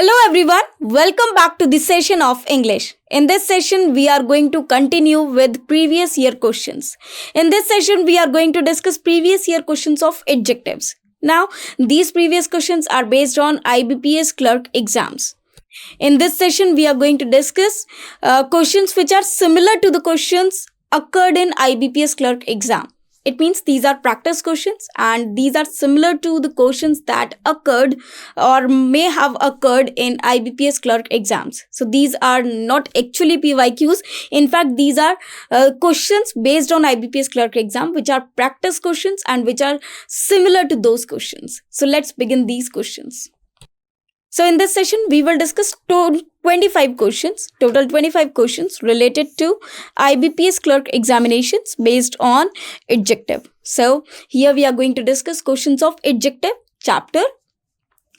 Hello everyone, welcome back to this session of English. In this session, we are going to continue with previous year questions. In this session, we are going to discuss previous year questions of adjectives. Now, these previous questions are based on IBPS clerk exams. In this session, we are going to discuss questions which are similar to the questions occurred in IBPS clerk exam. It means these are practice questions and these are similar to the questions that occurred or may have occurred in IBPS clerk exams. So these are not actually PYQs. In fact, these are questions based on IBPS clerk exam, which are practice questions and which are similar to those questions. So let's begin these questions. So in this session, we will discuss total 25 questions related to IBPS clerk examinations based on adjective. So here we are going to discuss questions of adjective chapter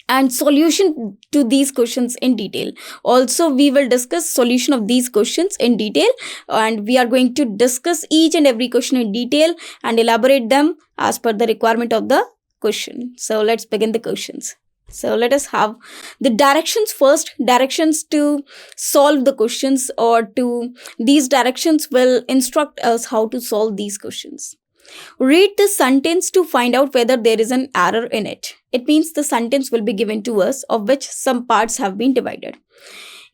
and solution to these questions in detail. Also, we will discuss solution of these questions in detail and we are going to discuss each and every question in detail and elaborate them as per the requirement of the question. So let's begin the questions. So let us have the directions first. Directions to solve the questions or to these directions will instruct us how to solve these questions. Read the sentence to find out whether there is an error in it. It means the sentence will be given to us of which some parts have been divided.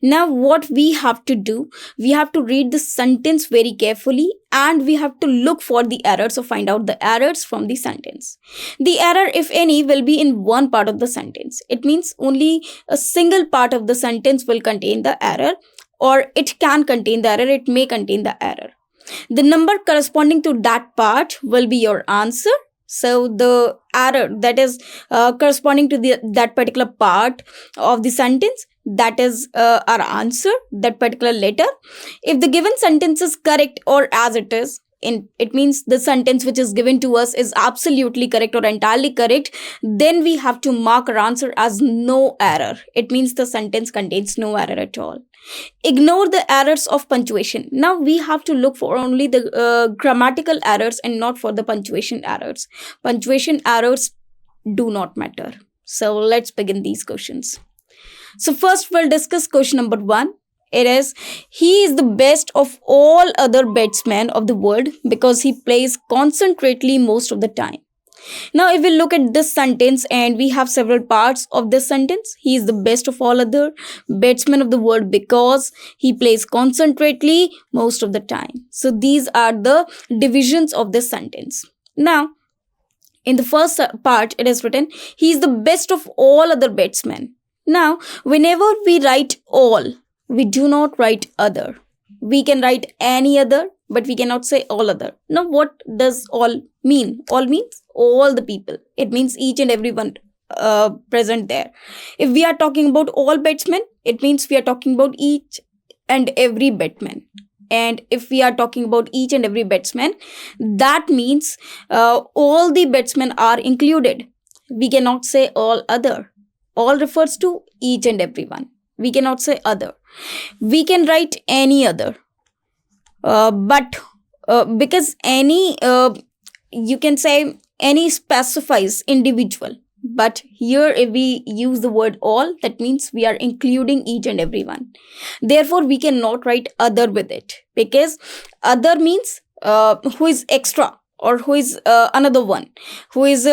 Now what we have to do, we have to read the sentence very carefully and we have to look for the errors or find out the errors from the sentence. The error, if any, will be in one part of the sentence. It means only a single part of the sentence will contain the error, or it can contain the error, it may contain the error. The number corresponding to that part will be your answer. So the error that is corresponding to that particular part of the sentence, that is our answer, that particular letter. If the given sentence is correct or as it is, it means the sentence which is given to us is absolutely correct or entirely correct, then we have to mark our answer as no error. It means the sentence contains no error at all. Ignore the errors of punctuation. Now we have to look for only the grammatical errors and not for the punctuation errors. Punctuation errors do not matter. So let's begin these questions. So first we'll discuss question number 1. It is, he is the best of all other batsmen of the world because he plays concentrately most of the time. Now if we look at this sentence and we have several parts of this sentence, he is the best of all other batsmen of the world because he plays concentrately most of the time. So these are the divisions of this sentence. Now in the first part it is written, he is the best of all other batsmen. Now, whenever we write all, we do not write other. We can write any other, but we cannot say all other. Now, what does all mean? All means all the people. It means each and everyone present there. If we are talking about all batsmen, it means we are talking about each and every batsman. And if we are talking about each and every batsman, that means all the batsmen are included. We cannot say all other. All refers to each and everyone. We cannot say other. We can write any other. But because any, you can say any specifies individual. But here if we use the word all, that means we are including each and everyone. Therefore, we cannot write other with it. Because other means who is extra or who is another one. Who is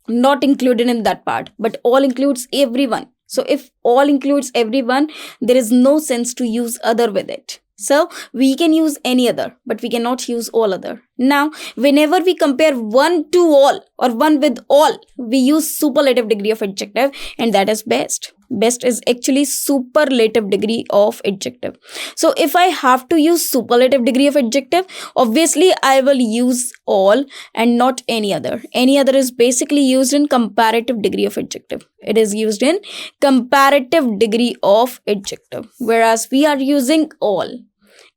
not included in that part, but all includes everyone. So if all includes everyone, there is no sense to use other with it. So we can use any other, but we cannot use all other. Now, whenever we compare one to all or one with all, we use superlative degree of adjective, and that is best. Best is actually superlative degree of adjective. So if I have to use superlative degree of adjective, obviously I will use all and not any other. Any other is basically used in comparative degree of adjective. It is used in comparative degree of adjective, whereas we are using all.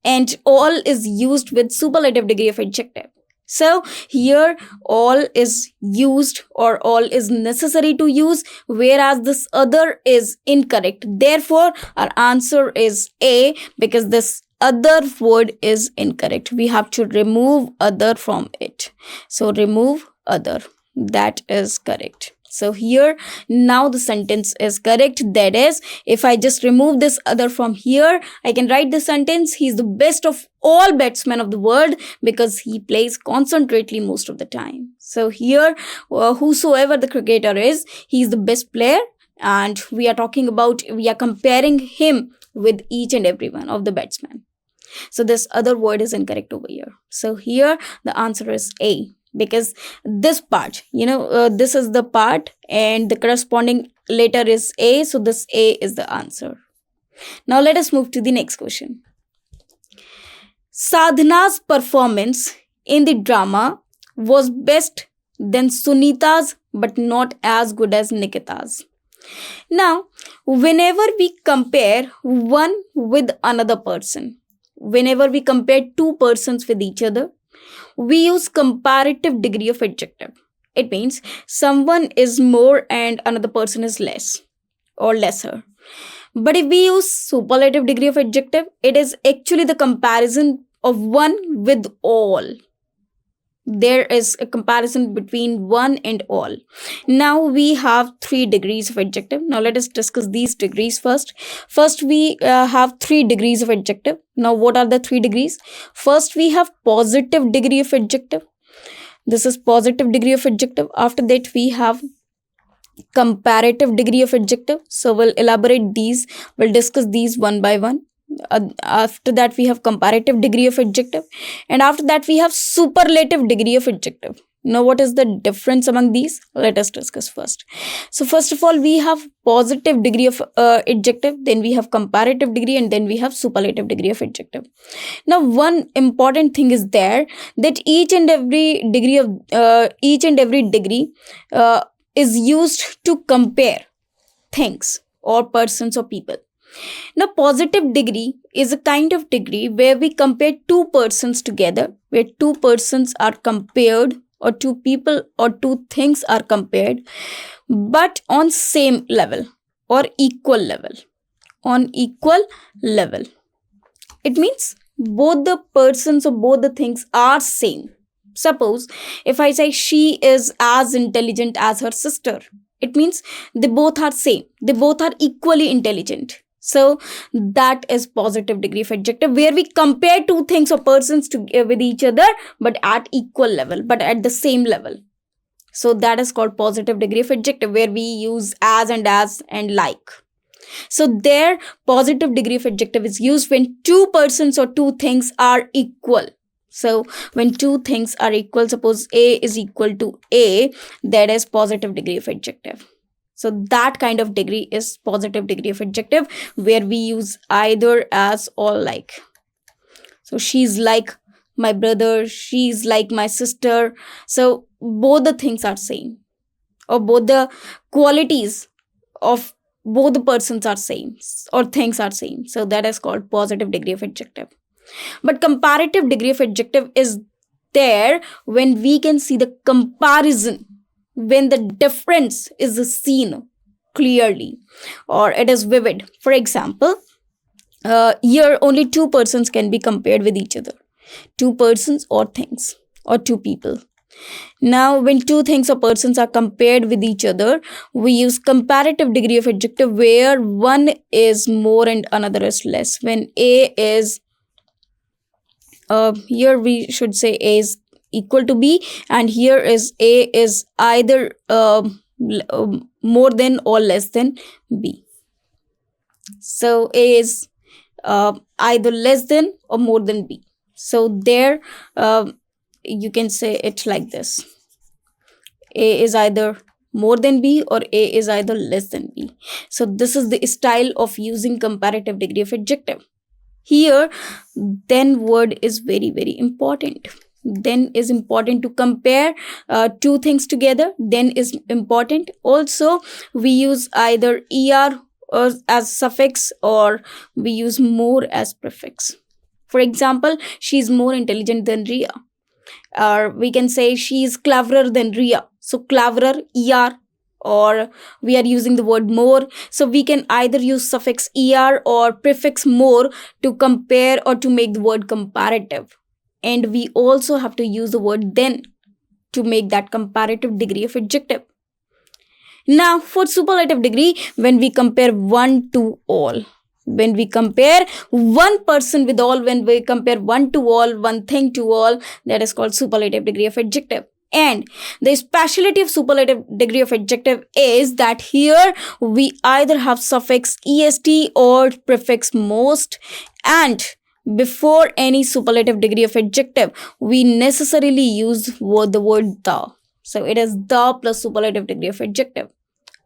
And all is used with superlative degree of adjective. So here all is used or all is necessary to use, whereas this other is incorrect. Therefore, our answer is A, because this other word is incorrect. We have to remove other from it. So remove other. That is correct. So here, now the sentence is correct. That is, if I just remove this other from here, I can write the sentence, he is the best of all batsmen of the world because he plays concentrately most of the time. So here, whosoever the cricketer is, he is the best player, and we are comparing him with each and every one of the batsmen. So this other word is incorrect over here. So here the answer is A, because this part, this is the part and the corresponding letter is A. So this A is the answer. Now let us move to the next question. Sadhana's performance in the drama was best than Sunita's, but not as good as Nikita's. Now, whenever we compare one with another person, whenever we compare two persons with each other, we use comparative degree of adjective. It means someone is more and another person is less or lesser. But if we use superlative degree of adjective, it is actually the comparison of one with all. There is a comparison between one and all. Now we have 3 degrees of adjective. Now let us discuss these degrees first. First we have 3 degrees of adjective. Now what are the 3 degrees? First we have positive degree of adjective. This is positive degree of adjective. After that we have comparative degree of adjective. So we'll elaborate these. We'll discuss these one by one. After that we have comparative degree of adjective, and after that we have superlative degree of adjective. Now what is the difference among these? Let us discuss first. So first of all, we have positive degree of adjective, then we have comparative degree, and then we have superlative degree of adjective. Now one important thing is there, that each and every degree is used to compare things or persons or people. Now, positive degree is a kind of degree where we compare two persons together, where two persons are compared, or two people or two things are compared, but on same level or equal level. On equal level. It means both the persons or both the things are same. Suppose if I say she is as intelligent as her sister, it means they both are same. They both are equally intelligent. So that is positive degree of adjective, where we compare two things or persons with each other, but at equal level, but at the same level. So that is called positive degree of adjective, where we use as and like. So there, positive degree of adjective is used when two persons or two things are equal. So when two things are equal, suppose A is equal to A, that is positive degree of adjective. So that kind of degree is positive degree of adjective, where we use either, as, or like. So she's like my brother, she's like my sister. So both the things are same, or both the qualities of both the persons are same, or things are same. So that is called positive degree of adjective. But comparative degree of adjective is there when we can see the comparison, when the difference is seen clearly or it is vivid. For example, here only two persons can be compared with each other. Two persons or things, or two people. Now, when two things or persons are compared with each other, we use comparative degree of adjective, where one is more and another is less. When A is, here we should say A is equal to B, and here is A is either more than or less than B. So A is either less than or more than B. So there you can say it like this: A is either more than B, or A is either less than B. So this is the style of using comparative degree of adjective. Here, then word is very, very important. Then is important to compare two things together. Then is important. Also, we use either er or as suffix, or we use more as prefix. For example, she is more intelligent than Ria. Or we can say she is cleverer than Ria. So cleverer, er, or we are using the word more. So we can either use suffix er or prefix more to compare or to make the word comparative. And we also have to use the word then to make that comparative degree of adjective. Now, for superlative degree, when we compare one to all, when we compare one person with all, when we compare one to all, one thing to all, that is called superlative degree of adjective. And the speciality of superlative degree of adjective is that here we either have suffix est or prefix most, and before any superlative degree of adjective, we necessarily use the word the. So it is the plus superlative degree of adjective.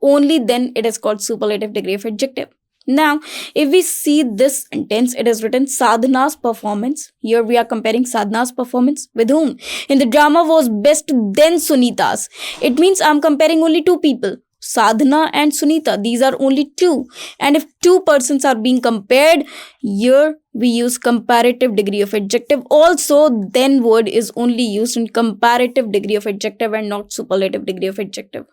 Only then it is called superlative degree of adjective. Now, if we see this sentence, it is written Sadhana's performance. Here we are comparing Sadhana's performance with whom? In the drama was best than Sunita's. It means I'm comparing only two people, Sadhana and Sunita. These are only two. And if two persons are being compared, here we use comparative degree of adjective. Also, then word is only used in comparative degree of adjective and not superlative degree of adjective.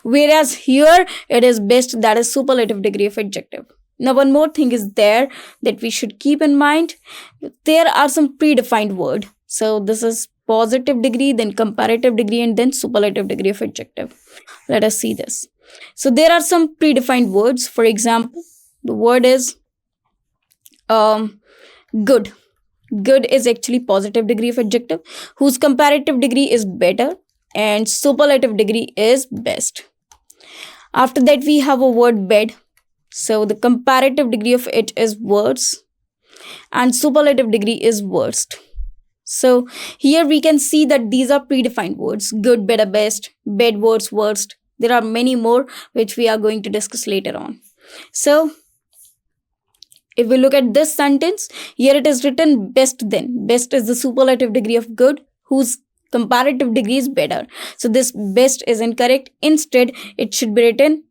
Whereas here it is best, that is superlative degree of adjective. Now, one more thing is there that we should keep in mind. There are some predefined word. So this is positive degree, then comparative degree, and then superlative degree of adjective. Let us see this. So there are some predefined words. For example, the word is good. Good is actually positive degree of adjective, whose comparative degree is better and superlative degree is best. After that, we have a word bed. So the comparative degree of it is worse and superlative degree is worst. So here we can see that these are predefined words: good, better, best, bed, worse, worst. There are many more which we are going to discuss later on. So if we look at this sentence, here it is written best then. Best is the superlative degree of good, whose comparative degree is better. So this best is incorrect. Instead, it should be written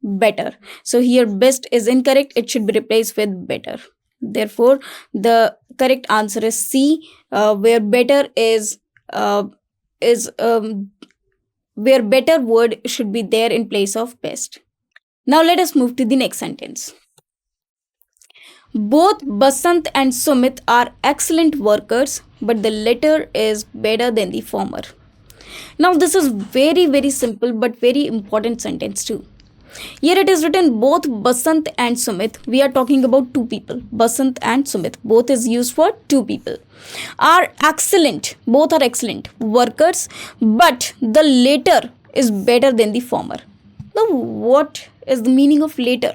better. So here best is incorrect. It should be replaced with better. Therefore, the correct answer is C, where better is where better word should be there in place of best. Now let us move to the next sentence. Both Basant and Sumit are excellent workers, but the latter is better than the former. Now this is very simple but very important sentence too. Here it is written both Basant and Sumit. We are talking about two people. Basant and Sumit. Both is used for two people. Are excellent. Both are excellent workers, but the latter is better than the former. Now what is the meaning of later?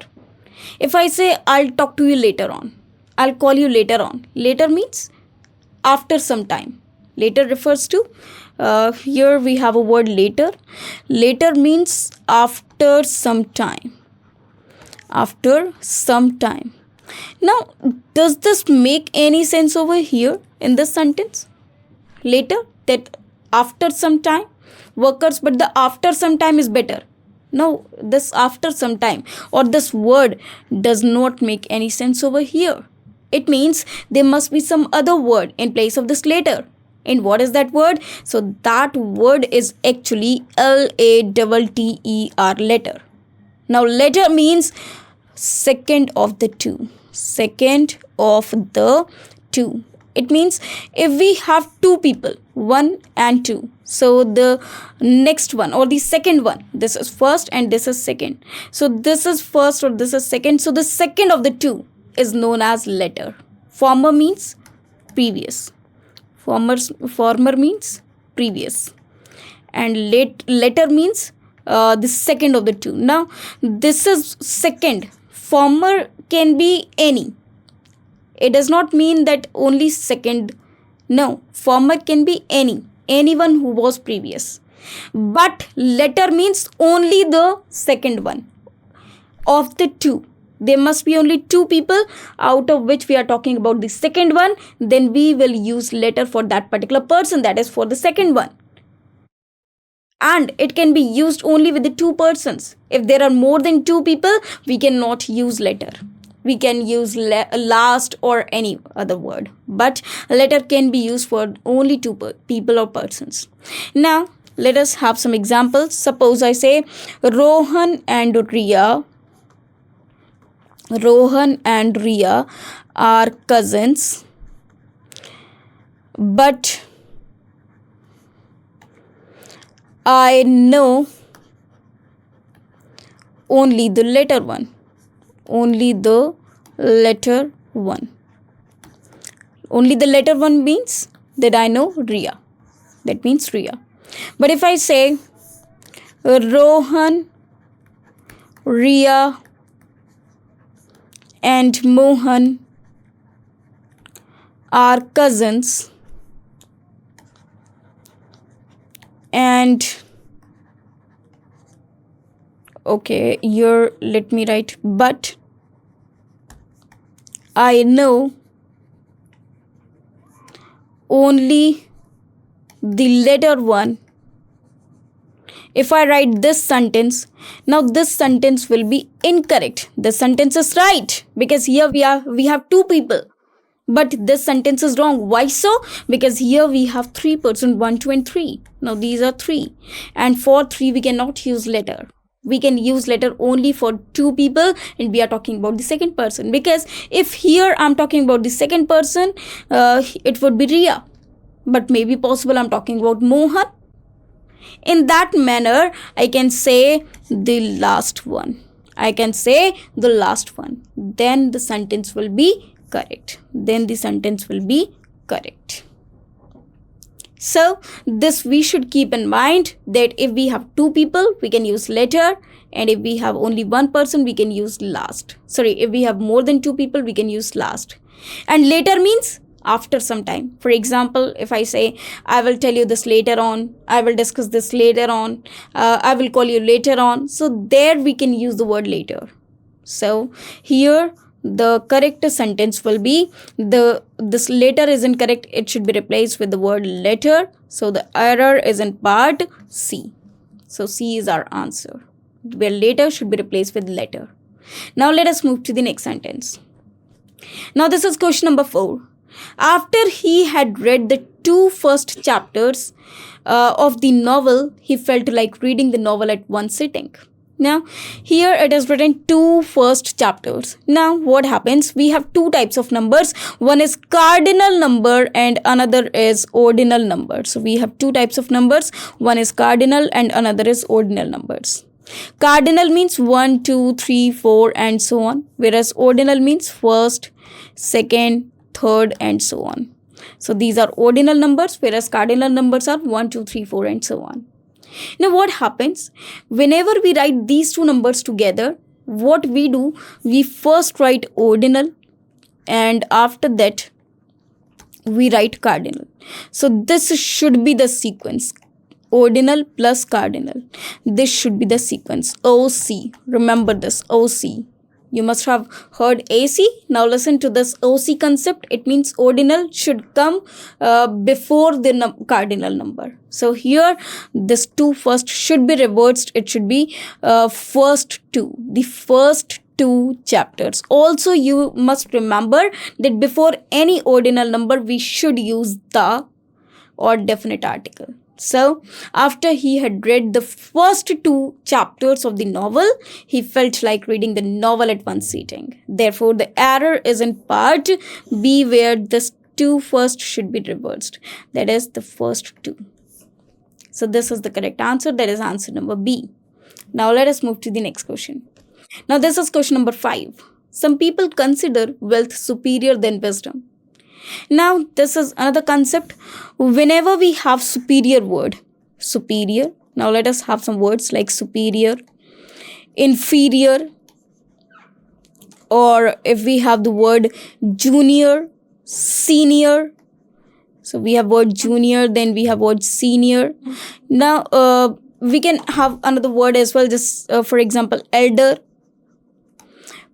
If I say I'll talk to you later on, I'll call you later on. Later means after some time. Later refers to, here we have a word later. Later means after some time. After some time. Now, does this make any sense over here in this sentence? Later, that after some time, workers, but the after some time is better. No, this after some time or this word does not make any sense over here. It means there must be some other word in place of this later. And what is that word? So that word is actually L-A-T-T-E-R, letter. Now letter means second of the two. Second of the two. It means if we have two people, one and two, so the next one or the second one, this is first and this is second. So this is first or this is second. So the second of the two is known as latter. Former means previous. Former means previous. And latter means the second of the two. Now this is second. Former can be any. It does not mean that only second. No, former can be anyone who was previous. But latter means only the second one of the two. There must be only two people out of which we are talking about the second one. Then we will use latter for that particular person, that is for the second one. And it can be used only with the two persons. If there are more than two people, we cannot use latter. We can use last or any other word, but letter can be used for only two people or persons. Now let us have some examples. Suppose I say Rohan and Riya are cousins, but I know only the letter one. Only the letter one. Only the letter one means that I know Ria. That means Ria. But if I say Rohan, Ria, and Mohan are cousins, and okay, here let me write, but I know only the letter one. If I write this sentence, now this sentence will be incorrect. This sentence is right because here we have two people. But this sentence is wrong. Why so? Because here we have three persons, 1, 2, and 3. Now these are 3. And for 3 we cannot use letter. We can use letter only for 2 people, and we are talking about the second person. Because if here I'm talking about the second person, it would be Ria. But maybe possible I'm talking about Mohan. In that manner, I can say the last one. I can say the last one. Then the sentence will be correct. Then the sentence will be correct. So this we should keep in mind that if we have 2 people, we can use letter, and if we have only 1 person, we can use last. Sorry, if we have more than 2 people, we can use last. And later means after some time. For example, if I say, I will tell you this later on, I will discuss this later on, I will call you later on. So there we can use the word later. So here the correct sentence will be, this later is incorrect. It should be replaced with the word letter. So the error is in part C. So C is our answer, where later should be replaced with letter. Now let us move to the next sentence. Now this is question number 4. After he had read the 2 first chapters of the novel, he felt like reading the novel at one sitting. Now, here it is written 2 first chapters. Now, what happens? We have 2 types of numbers. One is cardinal number and another is ordinal number. So, we have 2 types of numbers. One is cardinal and another is ordinal numbers. Cardinal means 1, 2, 3, 4 and so on. Whereas ordinal means first, second, third and so on. So these are ordinal numbers, whereas cardinal numbers are 1, 2, 3, 4 and so on. Now what happens? Whenever we write these 2 numbers together, what we do, we first write ordinal and after that we write cardinal. So this should be the sequence. Ordinal plus cardinal. This should be the sequence. OC. Remember this. OC. You must have heard AC. Now listen to this OC concept. It means ordinal should come before the cardinal number. So here this 2 first should be reversed. It should be first 2. The first 2 chapters. Also you must remember that before any ordinal number we should use the or definite article. So, after he had read the first 2 chapters of the novel, he felt like reading the novel at one sitting. Therefore, the error is in part B, where this 2 first should be reversed. That is the first 2. So, this is the correct answer. That is answer number B. Now, let us move to the next question. Now, this is question number 5. Some people consider wealth superior than wisdom. Now, this is another concept. Whenever we have superior word, superior. Now, let us have some words like superior, inferior, or if we have the word junior, senior. So, we have word junior, then we have word senior. Now, we can have another word as well, just for example, elder,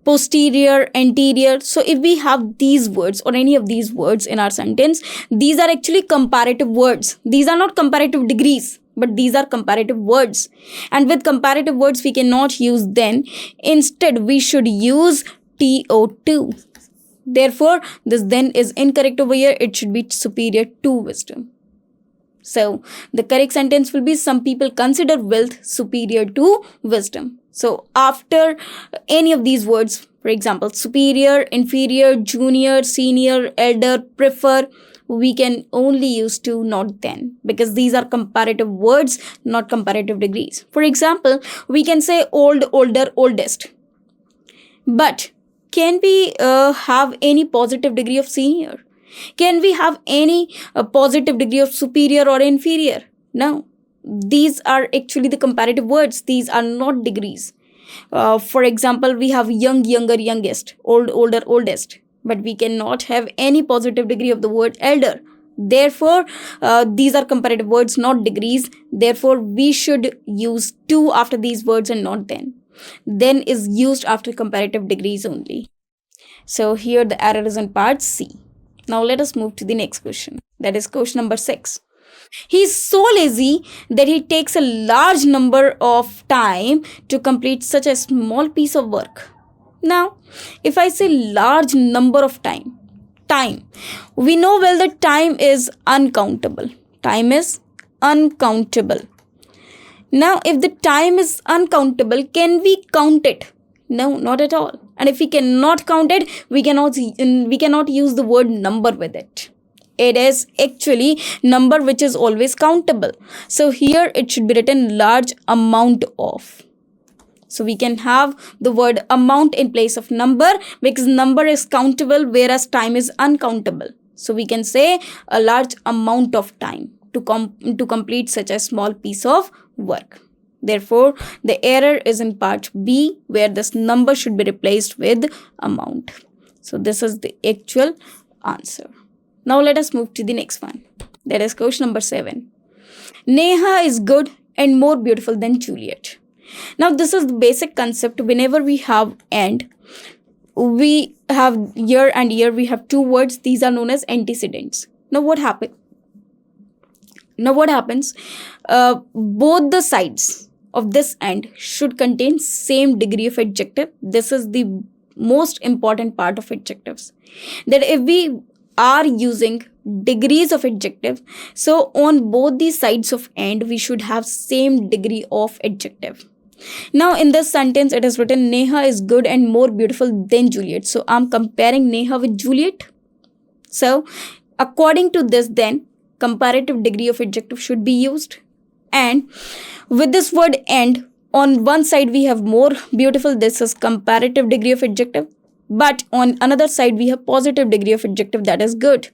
posterior, anterior. So if we have these words or any of these words in our sentence, these are actually comparative words. These are not comparative degrees, but these are comparative words. And with comparative words, we cannot use then. Instead, we should use TO2. Therefore, this then is incorrect over here. It should be superior to wisdom. So the correct sentence will be, some people consider wealth superior to wisdom. So after any of these words, for example, superior, inferior, junior, senior, elder, prefer, we can only use to, not then, because these are comparative words, not comparative degrees. For example, we can say old, older, oldest. But can we have any positive degree of senior? Can we have any positive degree of superior or inferior? No. These are actually the comparative words. These are not degrees. For example, we have young, younger, youngest, old, older, oldest. But we cannot have any positive degree of the word elder. Therefore, these are comparative words, not degrees. Therefore, we should use to after these words and not then. Then is used after comparative degrees only. So here the error is in part C. Now let us move to the next question. That is question number 6. He is so lazy that he takes a large number of time to complete such a small piece of work. Now, if I say large number of time, we know well that time is uncountable. Time is uncountable. Now, if the time is uncountable, can we count it? No, not at all. And if we cannot count it, we cannot use the word number with it. It is actually number which is always countable. So here it should be written large amount of. So we can have the word amount in place of number because number is countable whereas time is uncountable. So we can say a large amount of time to complete such a small piece of work. Therefore, the error is in part B where this number should be replaced with amount. So this is the actual answer. Now let us move to the next one. That is question number 7. Neha is good and more beautiful than Juliet. Now this is the basic concept. Whenever we have and, we have year and year, we have two words. These are known as antecedents. Now what happens? Both the sides of this and should contain same degree of adjective. This is the most important part of adjectives. That if we are using degrees of adjective, so on both the sides of and we should have same degree of adjective. Now in this sentence it is written Neha is good and more beautiful than Juliet. So I'm comparing Neha with Juliet. So according to this, then comparative degree of adjective should be used. And with this word and, on one side we have more beautiful, this is comparative degree of adjective. But on another side we have positive degree of adjective, that is good.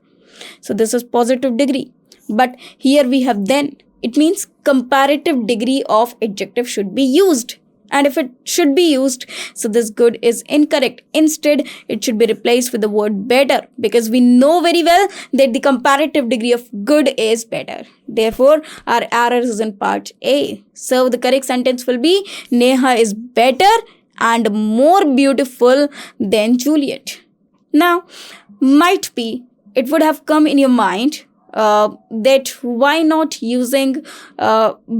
So this is positive degree. But here we have then. It means comparative degree of adjective should be used. And if it should be used, so this good is incorrect. Instead, it should be replaced with the word better because we know very well that the comparative degree of good is better. Therefore, our error is in part A. So the correct sentence will be Neha is better and more beautiful than Juliet. Now, might be it would have come in your mind that why not using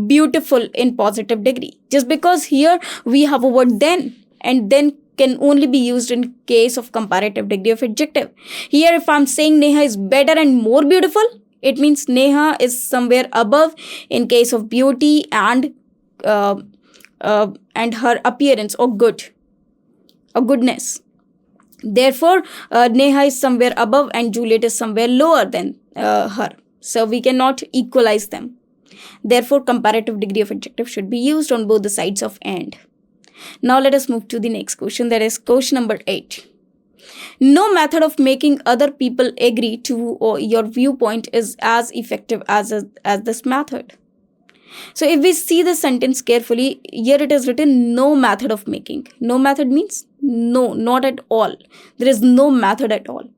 beautiful in positive degree? Just because here we have a word then, and then can only be used in case of comparative degree of adjective. Here if I'm saying Neha is better and more beautiful, it means Neha is somewhere above in case of beauty and her appearance or goodness. Therefore, Neha is somewhere above and Juliet is somewhere lower than her. So we cannot equalize them. Therefore, comparative degree of adjective should be used on both the sides of and. Now let us move to the next question. That is question number 8. No method of making other people agree to your viewpoint is as effective as this method. So if we see the sentence carefully, here it is written no method of making. No method means no, not at all. There is no method at all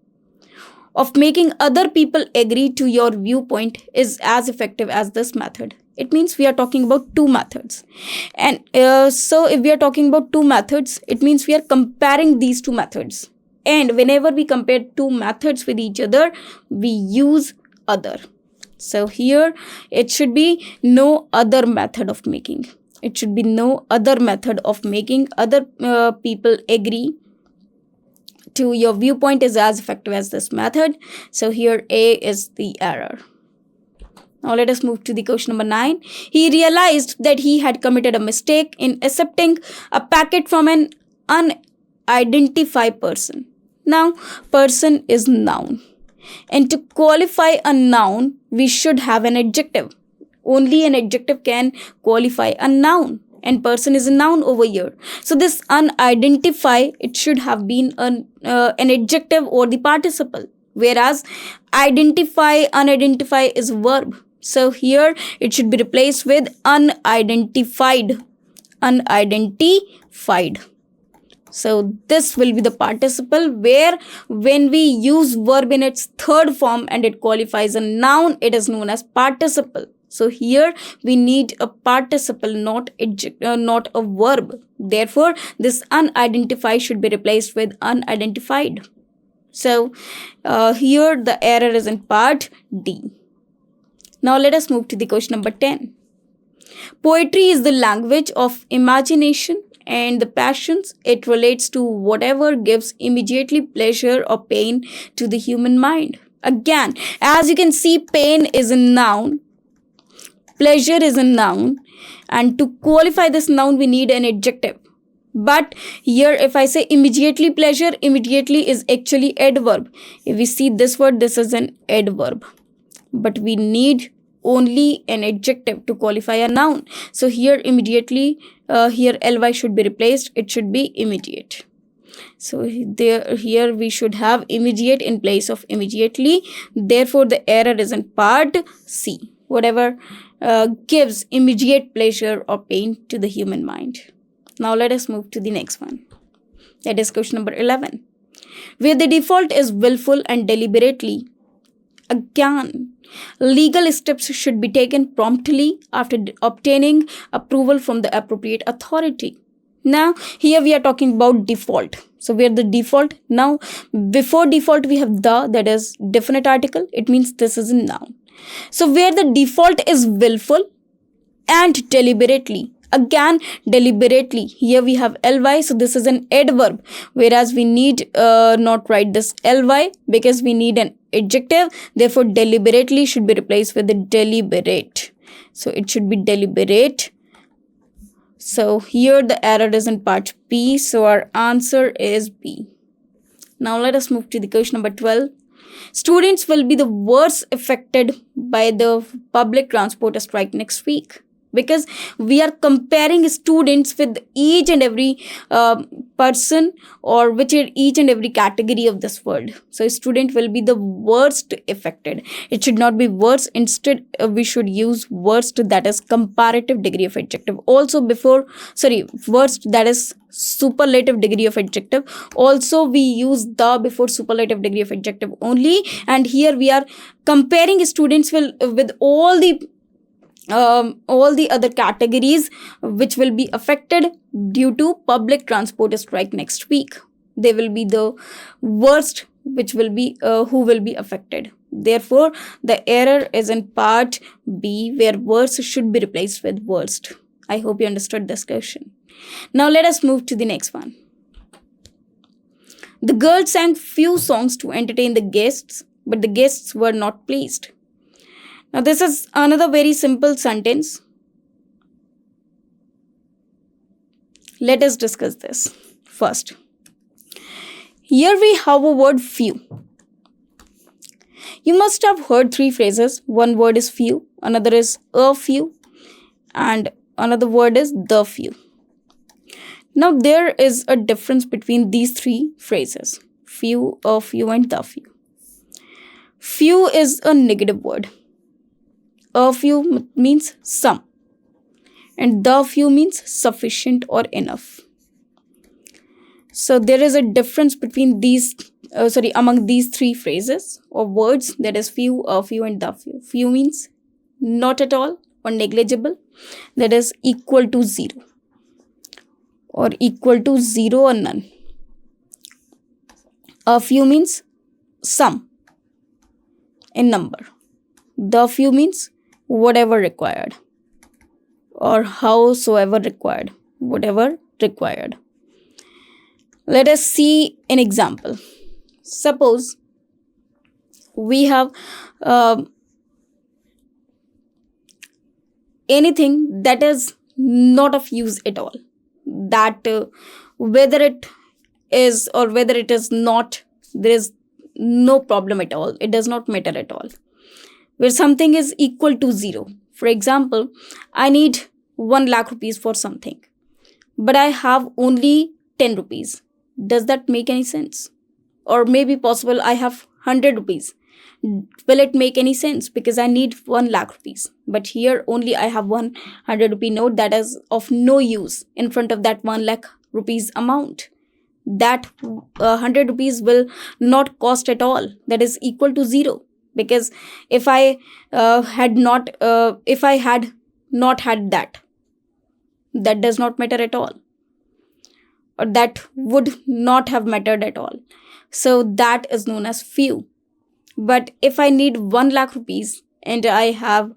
of making other people agree to your viewpoint is as effective as this method. It means we are talking about two methods. And so if we are talking about two methods, it means we are comparing these two methods. And whenever we compare two methods with each other, we use other. So here it should be no other method of making. It should be no other method of making other people agree to your viewpoint is as effective as this method. So here A is the error. Now let us move to the question number 9. He realized that he had committed a mistake in accepting a packet from an unidentified person. Now, person is noun. And to qualify a noun, we should have an adjective. Only an adjective can qualify a noun. And person is a noun over here. So this unidentify, it should have been an adjective or the participle. Whereas identify, unidentify is verb. So here it should be replaced with unidentified. Unidentified. So this will be the participle, where when we use verb in its third form and it qualifies a noun, it is known as participle. So here we need a participle, not a verb. Therefore, this unidentified should be replaced with unidentified. So here the error is in part D. Now let us move to the question number 10. Poetry is the language of imagination and the passions. It relates to whatever gives immediately pleasure or pain to the human mind. Again, as you can see, pain is a noun, pleasure is a noun, and to qualify this noun we need an adjective. But here if I say immediately pleasure, immediately is actually adverb. If we see this word, this is an adverb. But we need only an adjective to qualify a noun. So here immediately, here ly should be replaced. It should be immediate. So here we should have immediate in place of immediately. Therefore, the error is in part C. Whatever gives immediate pleasure or pain to the human mind. Now let us move to the next one. That is question number 11. Where the default is willful and deliberately. Again, legal steps should be taken promptly after obtaining approval from the appropriate authority. Now, here we are talking about default. So, where the default, now before default we have the, that is definite article. It means this is a noun. So, where the default is willful and deliberately. Again, deliberately. Here we have ly, so this is an adverb. Whereas we need not write this ly because we need an adjective. Therefore, deliberately should be replaced with the deliberate. So it should be deliberate. So here the error is in part B. So our answer is B. Now let us move to the question number 12. Students will be the worst affected by the public transport strike next week. Because we are comparing students with each and every person or which each and every category of this world. So student will be the worst affected. It should not be worst. Instead, we should use worst, that is comparative degree of adjective. Also worst, that is superlative degree of adjective. Also we use the before superlative degree of adjective only. And here we are comparing students with all the other categories which will be affected due to public transport strike next week. They will be the worst which will be who will be affected. Therefore, the error is in part B, where worst should be replaced with worst. I hope you understood this question. Now let us move to the next one. The girls sang few songs to entertain the guests, but the guests were not pleased. Now this is another very simple sentence. Let us discuss this first. Here we have a word few. You must have heard three phrases. One word is few, another is a few, and another word is the few. Now there is a difference between these three phrases. Few, a few, and the few. Few is a negative word. A few means some, and the few means sufficient or enough. So there is a difference between among these three phrases or words, that is few, a few, and the few. Few means not at all or negligible, that is equal to 0 or equal to 0 or none. A few means some in number. The few means whatever required or howsoever required, whatever required. Let us see an example. Suppose we have anything that is not of use at all, that whether it is or whether it is not, there is no problem at all. It does not matter at all. Where something is equal to 0. For example, I need 1 lakh rupees for something, but I have only 10 rupees. Does that make any sense? Or maybe possible I have 100 rupees. Will it make any sense? Because I need 1 lakh rupees. But here only I have 100 rupee note that is of no use in front of that 1 lakh rupees amount. That 100 rupees will not cost at all. That is equal to 0. Because if I had not had that does not matter at all, or that would not have mattered at all. So that is known as few. But if I need 1 lakh rupees and I have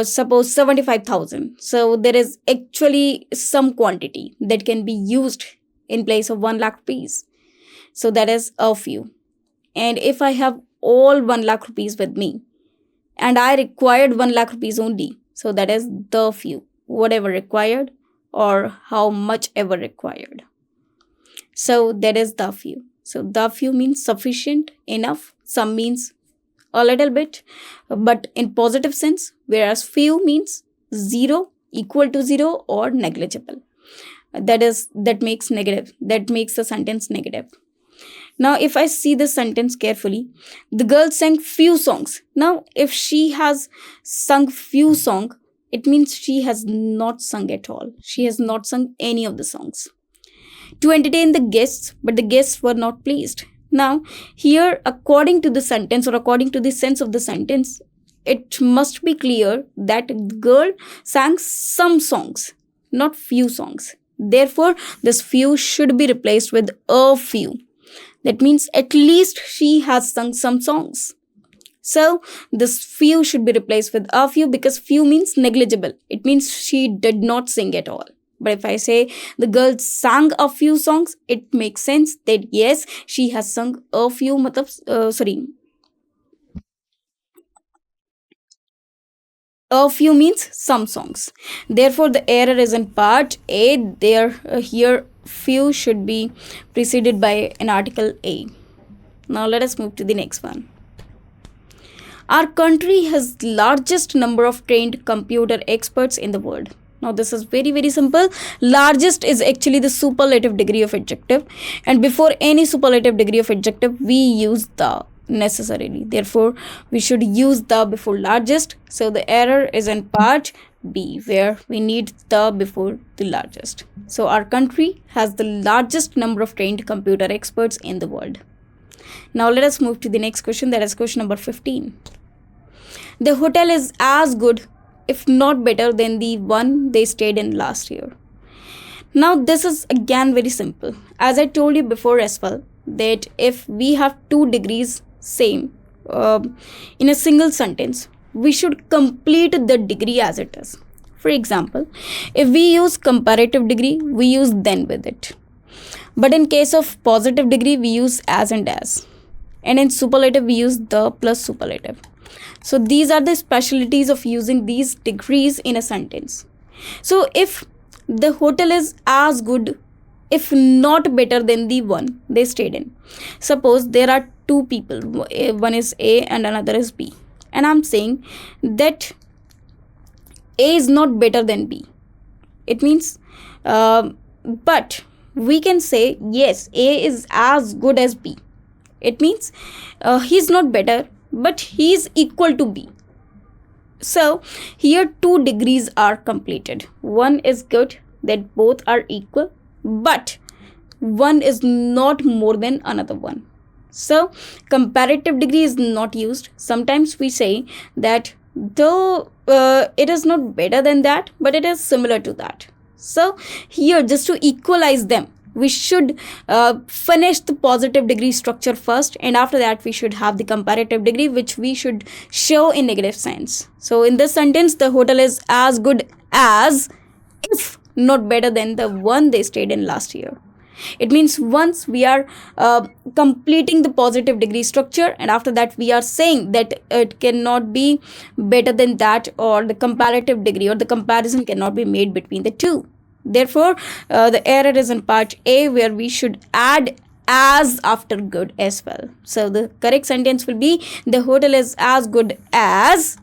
suppose 75,000, so there is actually some quantity that can be used in place of 1 lakh rupees. So that is a few. And if I have all 1 lakh rupees with me and I required 1 lakh rupees only, so that is the few, whatever required or how much ever required. So that is the few. So the few means sufficient, enough. Some means a little bit, but in positive sense, whereas few means 0, equal to 0, or negligible. That makes negative. That makes the sentence negative. Now, if I see the sentence carefully, the girl sang few songs. Now, if she has sung few songs, it means she has not sung at all. She has not sung any of the songs to entertain the guests, but the guests were not pleased. Now, here, according to the sentence or according to the sense of the sentence, it must be clear that the girl sang some songs, not few songs. Therefore, this few should be replaced with a few. That means at least she has sung some songs. So, this few should be replaced with a few because few means negligible. It means she did not sing at all. But if I say the girl sang a few songs, it makes sense that yes, she has sung a few, a few means some songs. Therefore, the error is in part A. Here, few should be preceded by an article A. Now, let us move to the next one. Our country has largest number of trained computer experts in the world. Now, this is very, very simple. Largest is actually the superlative degree of adjective. And before any superlative degree of adjective, we use the necessarily. Therefore, we should use the before largest. So, the error is in part B, where we need the before the largest. So, our country has the largest number of trained computer experts in the world. Now, let us move to the next question. That is question number 15. The hotel is as good, if not better, than the one they stayed in last year. Now, this is again very simple. As I told you before as well, that if we have 2 degrees same in a single sentence, we should complete the degree as it is. For example, if we use comparative degree, we use then with it. But in case of positive degree, we use as and as. And in superlative, we use the plus superlative. So these are the specialties of using these degrees in a sentence. So if the hotel is as good, if not better than the one they stayed in. Suppose there are 2 people, one is A and another is B. And I'm saying that A is not better than B. It means, but we can say, yes, A is as good as B. It means he's not better, but he is equal to B. So here 2 degrees are completed. One is good, that both are equal, but one is not more than another one. So comparative degree is not used. Sometimes we say that though it is not better than that, but it is similar to that. So here, just to equalize them, we should finish the positive degree structure first, and after that we should have the comparative degree, which we should show in negative sense. So in this sentence, the hotel is as good as, if not better than, the one they stayed in last year. It means once we are completing the positive degree structure, and after that we are saying that it cannot be better than that, or the comparative degree or the comparison cannot be made between the two. Therefore, the error is in part A, where we should add as after good as well. So the correct sentence will be the hotel is as good as,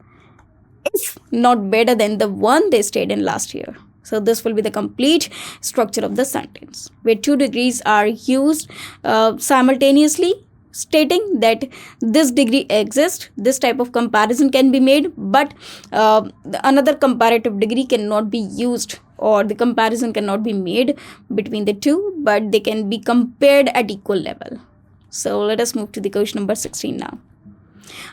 if not better than, the one they stayed in last year. So this will be the complete structure of the sentence, where two degrees are used simultaneously, stating that this degree exists, this type of comparison can be made, but another comparative degree cannot be used, or the comparison cannot be made between the two, but they can be compared at equal level. So let us move to the question number 16 now.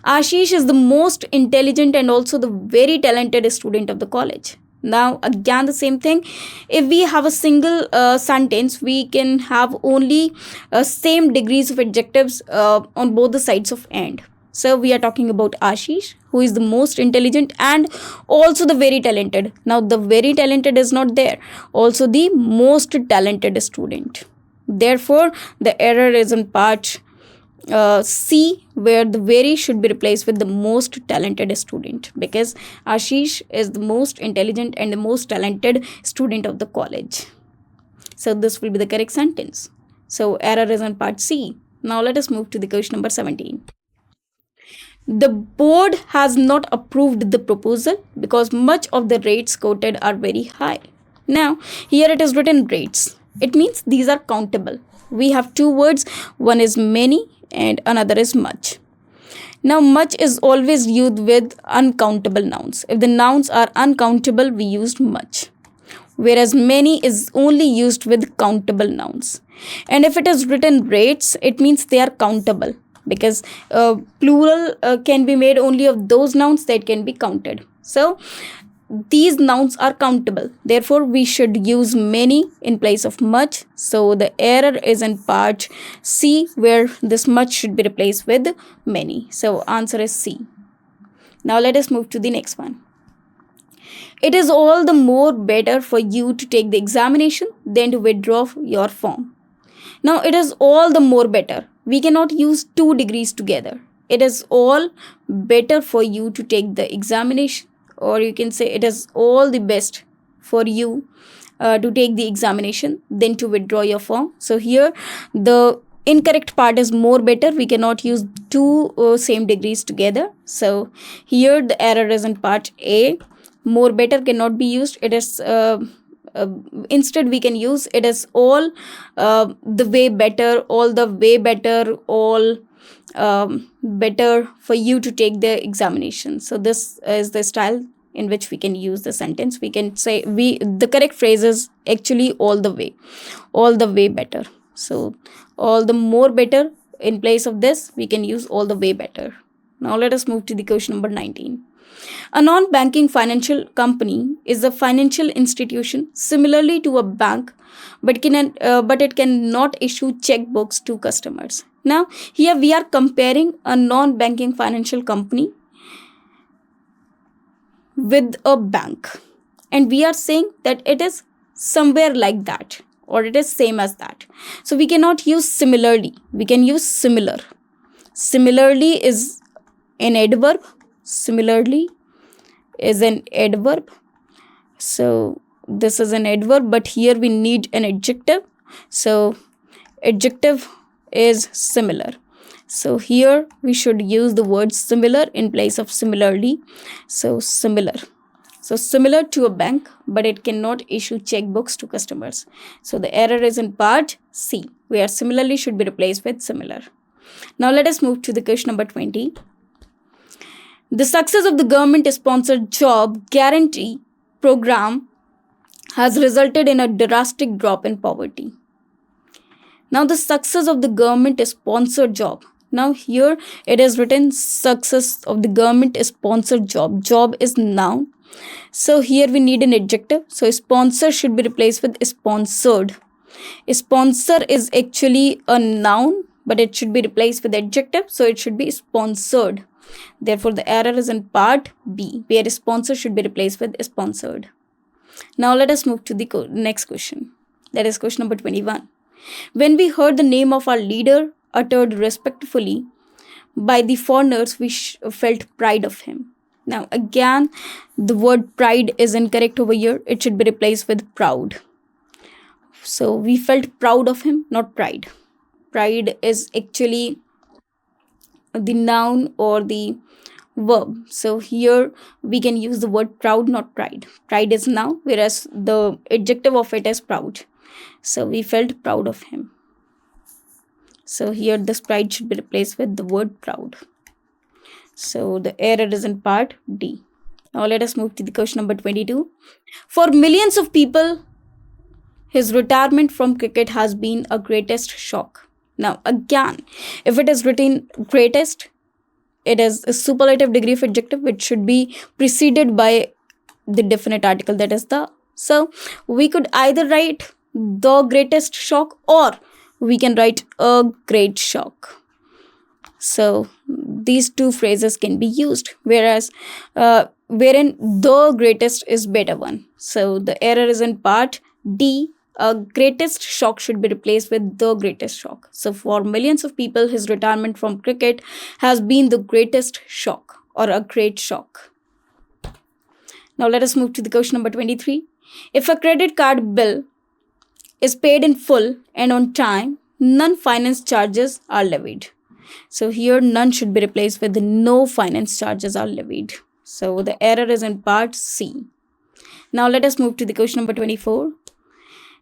Ashish is the most intelligent and also the very talented student of the college. Now again the same thing, if we have a single sentence, we can have only same degrees of adjectives on both the sides of end. So we are talking about Ashish, who is the most intelligent and also the very talented. Now the very talented is not there, also the most talented student. Therefore the error is in part C, where the very should be replaced with the most talented student, because Ashish is the most intelligent and the most talented student of the college. So this will be the correct sentence. So error is on part C. Now let us move to the question number 17. The board has not approved the proposal because much of the rates quoted are very high. Now here it is written rates. It means these are countable. We have two words, one is many and another is much. Now much is always used with uncountable nouns. If the nouns are uncountable, we used much, whereas many is only used with countable nouns. And if it is written rates, it means they are countable, because plural can be made only of those nouns that can be counted. So these nouns are countable, therefore we should use many in place of much. So the error is in part C, where this much should be replaced with many. So answer is C. Now let us move to the next one. It is all the more better for you to take the examination than to withdraw your form. Now it is all the more better. We cannot use two degrees together. It is all better for you to take the examination, or you can say it is all the best for you to take the examination than to withdraw your form. So here the incorrect part is more better. We cannot use two same degrees together. So here the error is in part A. More better cannot be used. It is instead we can use it is all the way better, all the way better, all better for you to take the examination. So this is the style in which we can use the sentence. We can say the correct phrase is actually all the way better. So all the more better, in place of this we can use all the way better. Now let us move to the question number 19. A non-banking financial company is a financial institution similarly to a bank, but it cannot issue checkbooks to customers. Now here we are comparing a non-banking financial company with a bank, and we are saying that it is somewhere like that, or it is same as that. So we cannot use similarly, we can use similar. Similarly is an adverb. Similarly is an adverb. So this is an adverb, but here we need an adjective. So adjective is similar. So here we should use the word similar in place of similarly. So similar. So similar to a bank, but it cannot issue checkbooks to customers. So the error is in part C, where similarly should be replaced with similar. Now let us move to the question number 20. The success of the government-sponsored job guarantee program has resulted in a drastic drop in poverty. Now the success of the government-sponsored job. Now here it is written success of the government-sponsored job. Job is noun. So here we need an adjective. So sponsor should be replaced with sponsored. Sponsor is actually a noun, but it should be replaced with adjective. So it should be sponsored. Therefore, the error is in part B, where sponsor should be replaced with sponsored. Now, let us move to the next question. That is question number 21. When we heard the name of our leader uttered respectfully by the foreigners, we felt pride of him. Now, again, the word pride is incorrect over here. It should be replaced with proud. So, we felt proud of him, not pride. pride is actually the noun or the verb. So here we can use the word proud, not pride. Pride is noun, whereas the adjective of it is proud. So we felt proud of him. So here this pride should be replaced with the word proud. So the error is in part D. Now let us move to the question number 22. For millions of people, his retirement from cricket has been a greatest shock. Now again, if it is written greatest, it is a superlative degree of adjective which should be preceded by the definite article, that is the. So we could either write the greatest shock or we can write a great shock. So these two phrases can be used, whereas wherein the greatest is better one. So the error is in part D. A greatest shock should be replaced with the greatest shock. So for millions of people, his retirement from cricket has been the greatest shock or a great shock. Now let us move to the question number 23. If a credit card bill is paid in full and on time, none finance charges are levied. So here none should be replaced with no finance charges are levied. So the error is in part C. Now let us move to the question number 24.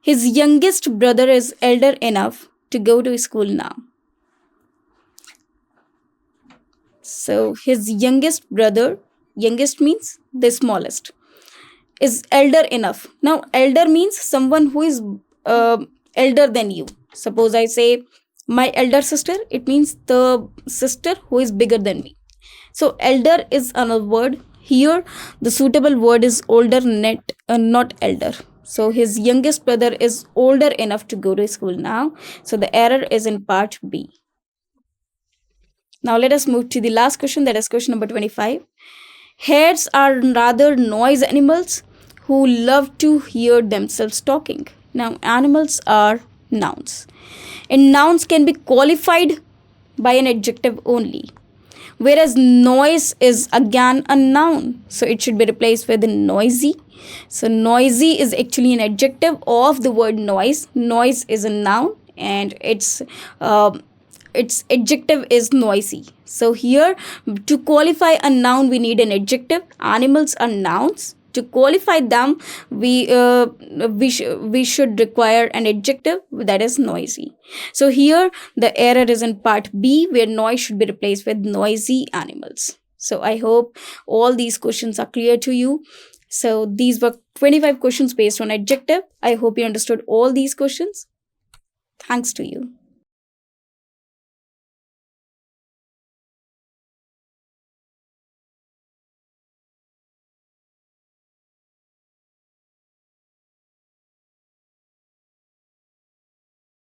His youngest brother is elder enough to go to school now. So his youngest brother, youngest means the smallest, is elder enough. Now elder means someone who is elder than you. Suppose I say my elder sister, it means the sister who is bigger than me. So elder is another word. Here the suitable word is older, not elder. So his youngest brother is older enough to go to school now. So the error is in part B. Now let us move to the last question, that is question number 25. Hares are rather noise animals who love to hear themselves talking. Now animals are nouns, and nouns can be qualified by an adjective only, whereas noise is again a noun, so it should be replaced with noisy. So noisy is actually an adjective of the word noise. Noise is a noun and its adjective is noisy. So here to qualify a noun we need an adjective. Animals are nouns. To qualify them we should require an adjective, that is noisy. So here the error is in part B, where noise should be replaced with noisy animals. So I hope all these questions are clear to you. So these were 25 questions based on adjective. I hope you understood all these questions. Thanks to you.